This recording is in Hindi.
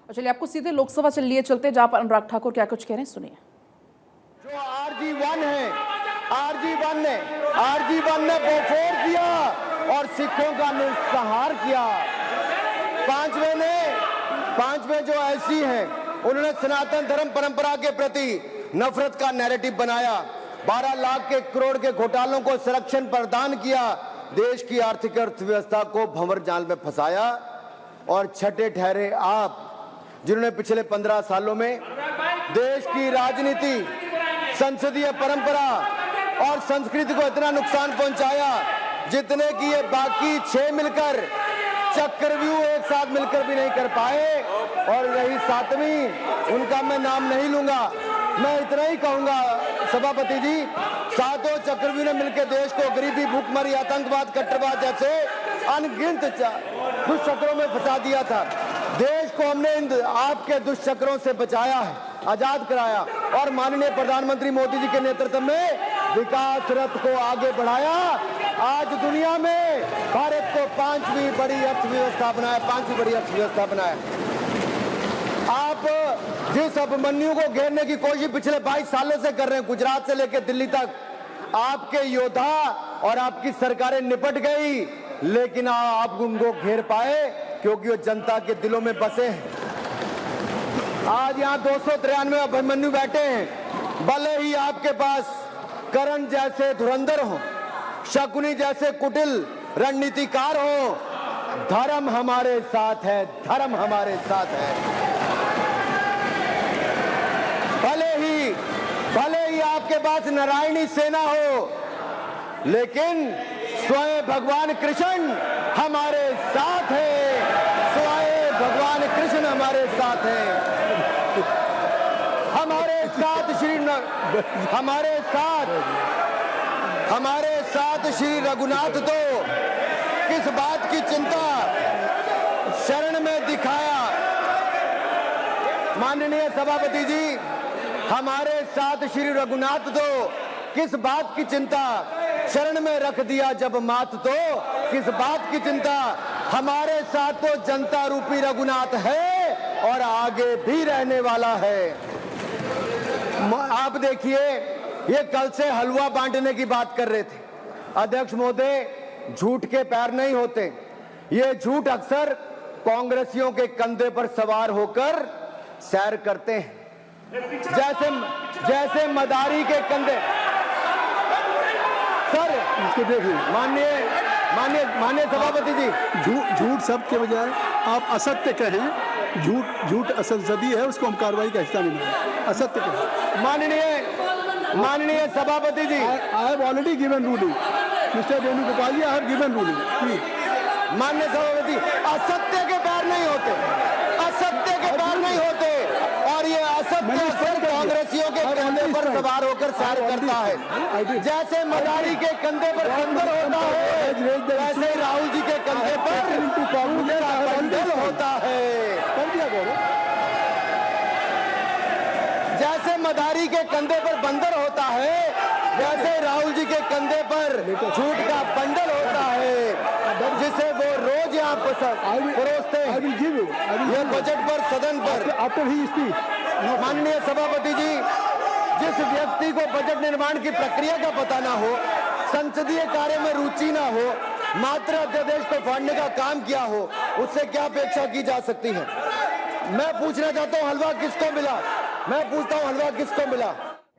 और चलिए आपको सीधे लोकसभा चल लिए चलते, जहां पर अनुराग ठाकुर क्या कुछ कह रहे हैं, सुनिए। जो RG1 है, RG1 ने बोफोर किया और सिखों का निस्सहार किया। पांचवें जो ऐसी हैं, उन्होंने सनातन धर्म परंपरा के प्रति नफरत का नैरेटिव बनाया, 12 लाख के करोड़ के घोटालों को संरक्षण प्रदान किया, देश की आर्थिक अर्थव्यवस्था को भंवर जाल में फंसाया। और छठे ठहरे आप, जिन्होंने पिछले 15 सालों में देश की राजनीति, संसदीय परंपरा और संस्कृति को इतना नुकसान पहुंचाया जितने कि ये बाकी 6 मिलकर चक्रव्यूह एक साथ मिलकर भी नहीं कर पाए। और रही 7वीं, उनका मैं नाम नहीं लूंगा, मैं इतना ही कहूंगा सभापति जी, 7 चक्रव्यूह ने मिलकर देश को गरीबी, भूखमरी, आतंकवाद, कट्टरवाद जैसे अनगिनत दुष्चक्रों में फंसा दिया था। देश को हमने इन आपके दुष्चक्रों से बचाया है, आजाद कराया और माननीय प्रधानमंत्री मोदी जी के नेतृत्व में विकास रथ को आगे बढ़ाया। आज दुनिया में भारत को 5वीं बड़ी अर्थव्यवस्था बनाया। आप जिस अभिमन्यु को घेरने की कोशिश पिछले 22 सालों से कर रहे हैं, गुजरात से लेकर दिल्ली तक, आपके योद्धा और आपकी सरकारें निपट गई, लेकिन आप उनको घेर पाए क्योंकि वो जनता के दिलों में बसे हैं। आज यहाँ 293 अभिमन्यु बैठे हैं, भले ही आपके पास करण जैसे धुरंधर हो, शकुनी जैसे कुटिल रणनीतिकार हो, धर्म हमारे साथ है, धर्म हमारे साथ है। भले ही आपके पास नारायणी सेना हो, लेकिन स्वयं भगवान कृष्ण हमारे साथ है, स्वयं भगवान कृष्ण हमारे साथ है। हमारे साथ श्री रघुनाथ तो किस बात की चिंता शरण में दिखाया। माननीय सभापति जी, हमारे साथ श्री रघुनाथ तो किस बात की चिंता शरण में रख दिया जब मात, तो किस बात की चिंता, हमारे साथ तो जनता रूपी रघुनाथ है और आगे भी रहने वाला है। आप देखिए, ये कल से हलवा बांटने की बात कर रहे थे। अध्यक्ष महोदय, झूठ के पैर नहीं होते, ये झूठ अक्सर कांग्रेसियों के कंधे पर सवार होकर सैर करते हैं, जैसे मदारी के कंधे। सर इसको देखिए, माननीय सभापति जी, झूठ सब के बजाय आप असत्य कहें। झूठ असंसदीय है, उसको हम कार्रवाई का हिस्सा नहीं मानेंगे। असत्य कहें। माननीय सभापति जी, I have already given ruling, mister Venugopal ji, I have given ruling. माननीय सभापति, असत्य के पैर नहीं होते, असत्य के पैर नहीं होते, और ये असत्य फिर कांग्रेसियों के कंधे पर सवार होकर सैर करता है। जैसे मदारी के कंधे पर बंदर होता है, वैसे राहुल जी के कंधे पर बंदर होता है। जैसे मदारी के कंधे पर बंदर होता है, वैसे राहुल जी के कंधे पर झूठ का बंडल होता है, जिसे वो रोज यहाँ परोसते हैं। ये बजट पर, सदन पर। माननीय सभापति जी, जिस व्यक्ति को बजट निर्माण की प्रक्रिया का पता ना हो, संसदीय कार्य में रुचि ना हो, मात्र अध्यादेश को फाड़ने का काम किया हो, उससे क्या अपेक्षा की जा सकती है। मैं पूछना चाहता हूँ, हलवा किसको मिला? मैं पूछता हूँ, हलवा किसको मिला?